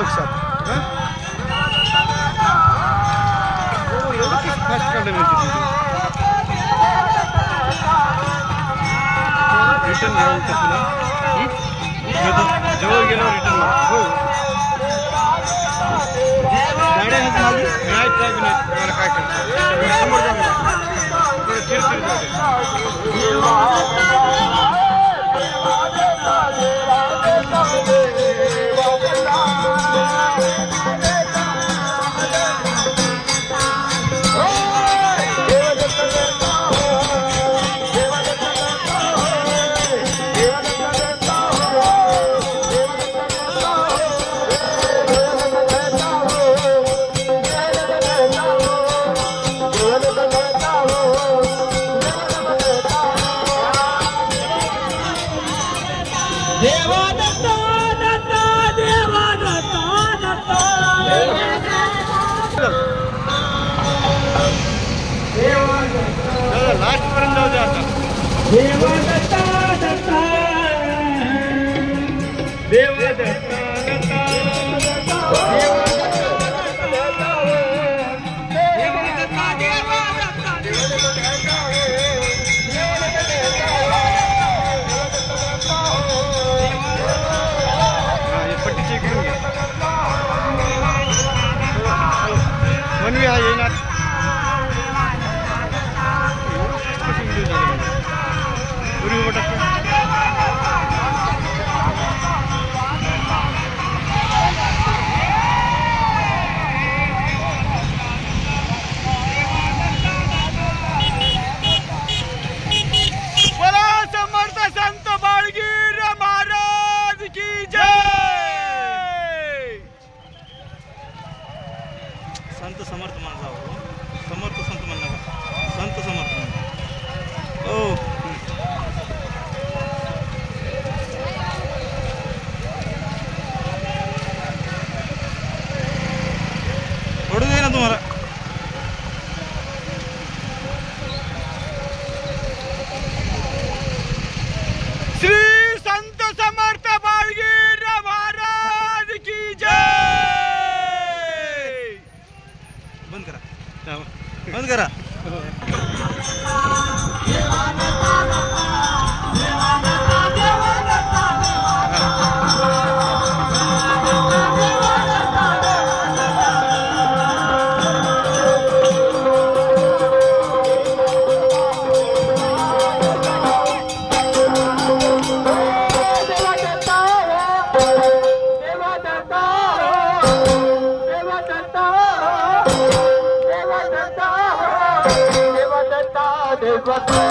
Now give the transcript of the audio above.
लक्षात फास्ट काढलं म्हणजे रिटर्न घ्यावं का तुला जवळ गेलो रिटर्न हो गाड्या आहेत माझी नाही काय नाही मला काय करतो समोर जाऊ लास्ट पर्यंत जाऊ दे आता देवा दत्ता दत्ता देवा दत्ता दत्ता पट्टी चेक करून घ्या मनवी हा येणार संत समर्थ म्हणा समर्थ संत म्हणा संत समर्थ म्हणा ओ पडू दे ना तुम्हाला श्री संत समर्थ बाळगीर महाराज की जय बंद करा बंद करा What?